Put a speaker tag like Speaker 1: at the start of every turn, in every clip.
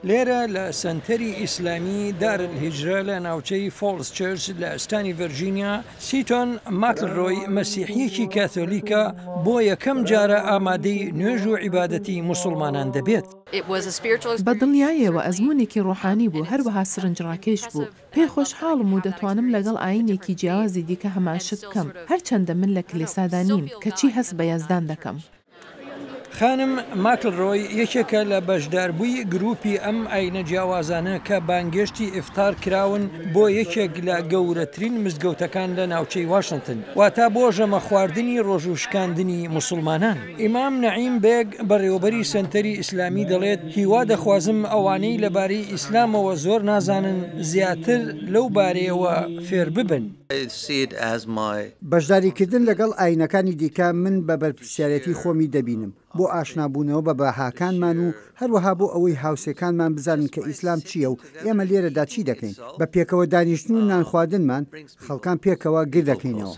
Speaker 1: لێرە لە سنتەری ئیسلامی دارالهیجرە لە ناوچەی فۆڵز چرچ لە ئەستانی ڤەرجینیا سیتۆن ماکلڕۆی مەسیحیەکی کاتۆلیکە بۆ یەکەم جارە ئامادەی نوێژ و عیبادەتی موسڵمانان دەبێت.
Speaker 2: بە دڵنیاییەوە ئەزموونێکی ڕۆحانی بوو، هەروەها سرنجڕاکێش بوو. پێ خۆشحاڵم و دەتوانم لەگەڵ ئاینێکی جیاوازی دیکە هەماشت بکەم، هەرچەندە من لە کلیسادا نیم کەچی هەست بە یازدان دەکەم.
Speaker 1: خانم ماکلڕۆی یەکێکە لە بەشداربووی گروپی ئەم ئاینە جیاوازانە کە بانگێشتی ئیفتار کراون بۆ یەکێک لە گەورەترین مزگەوتەکان لە ناوچەی واشنتن، واتە بۆ ژەمە خواردنی ڕۆژووشکاندنی موسڵمانان. ئیمام نەعیم بێگ بەڕێوەبەری سنتەری ئیسلامی دەڵێت هیوا دەخوازم ئەوانەی لەبارەی ئیسلامەوە زۆر نازانن زیاتر لەو بارەیەوە فێر ببن.
Speaker 3: بەشداریکردن لەگەڵ ئاینەکانی دیکە من بە بەرپرسیارەتی خۆمی دەبینم بۆ ئاشنابوونەوە بە بەهاکانمان و هەروەها بۆ ئەوەی هاوسێکانمان بزانن کە ئیسلام چییە و ئێمە لێرەدا چی دەکەین. بە پێکەوە دانیشتن و نانخواردنمان خەڵکان پێکەوە گر دەکەینەوە.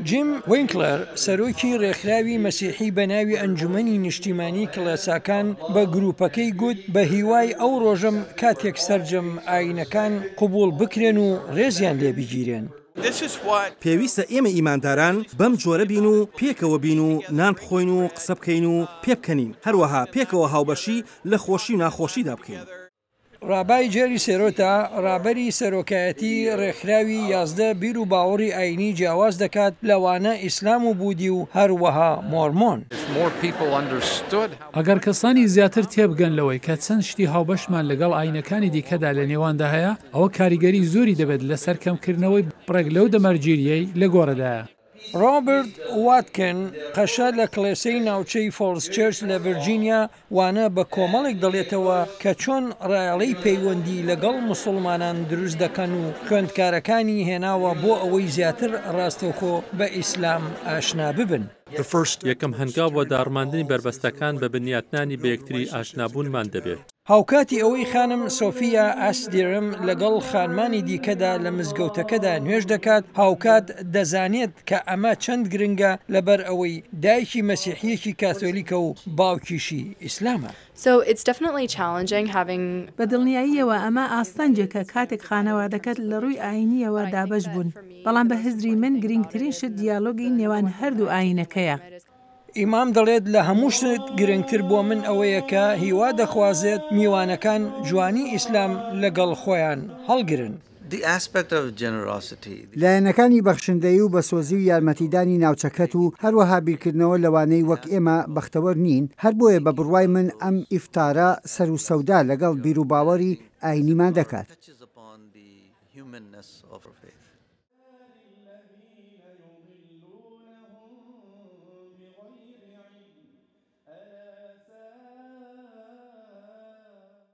Speaker 1: جیم وینکلەر سەرۆکی ڕێکخراوی مەسیحی بە ناوی ئەنجومەنی نیشتیمانی کڵێساکان بە گروپەکەی گوت بە هیوای ئەو ڕۆژەم کاتێک سەرجەم ئاینەکان قبول بکرێن و ڕێزیان لێ بگیرێن.
Speaker 4: پێویستە ئێمە ئیمانداران بەم جۆرە بین و پێکەوە بین و نان بخۆین و قسە بکەین و پێ بکەنین، هەروەها پێکەوە هاوبەشی لە خۆشی و ناخۆشیدا بکەین.
Speaker 1: ڕابای جێری سێرۆتا ڕابەری سەرۆکایەتی ڕێکخراوی 11 بیر و باوەڕی ئاینی جیاواز دەکات لەوانە ئیسلام و بودی و هەروەها مۆرمۆن.
Speaker 5: ئەگەر کەسانی زیاتر تێبگەن لەوەی کە چەند شتی هاوبەشمان لەگەڵ ئاینەکانی دیکەدا لە نێواندا هەیە، ئەوە کاریگەری زۆری دەبێت لەسەر کەمکردنەوەی بڕێک لەو دەمەرگیریەی لە گۆڕەدایە.
Speaker 1: ڕۆبرت واتکن قەشە لە کڵێسەی ناوچەی فۆڵز چرچ لە ڤەرجینیا وانە بە کۆمەڵێک دەڵێتەوە کە چۆن ڕایەڵەی پەیوەندی لەگەڵ موسڵمانان دروست دەکەن و خوێندکارەکانی هێناوە بۆ ئەوەی زیاتر ڕاستەوخۆ بە ئیسلام ئاشنا ببن.
Speaker 6: یەکەم هەنگاو بۆ داڕماندنی بربەستەکان بە بنیاتنانی بە یەکتری ئاشنابوونمان دەبێت.
Speaker 1: هاوکاتی ئەوەی خانم سۆفیا ئاسدێرم لەگەڵ خانمانی دیکەدا لە مزگەوتەکەدا نوێژ دەکات، هاوکات دەزانێت کە ئەمە چەند گرنگە لەبەر ئەوەی دایکی مەسیحیەکی کاتۆلیکە و باوکیشی ئیسلامە.
Speaker 2: بە دڵنیاییەوە ئەمە ئاستەنجێکە کاتێک خانەوادەکەت لە ڕووی ئاینیەوە دابەش بوون، بەڵام بە هزری من گرنگترین شت دیالۆگی نێوان هەردوو ئاینەکەیە.
Speaker 1: ئیمام دەڵێت لە هەموو شت گرنگتر بۆ من ئەوەیە کە هیوا دەخوازێت میوانەکان جوانی ئیسلام لەگەڵ خۆیان هەڵگرن.
Speaker 3: لایەنەکانی بەخشندەی و بەسۆزی و یارمەتیدانی ناوچەکەت و هەروەها بیرکردنەوە لەوانەی وەک ئێمە بەختەوەر نین، هەر بۆیە بە بڕوای من ئەم ئیفتارە سەر و سەودا لەگەڵ بیر و باوەڕی ئاینیمان دەکات.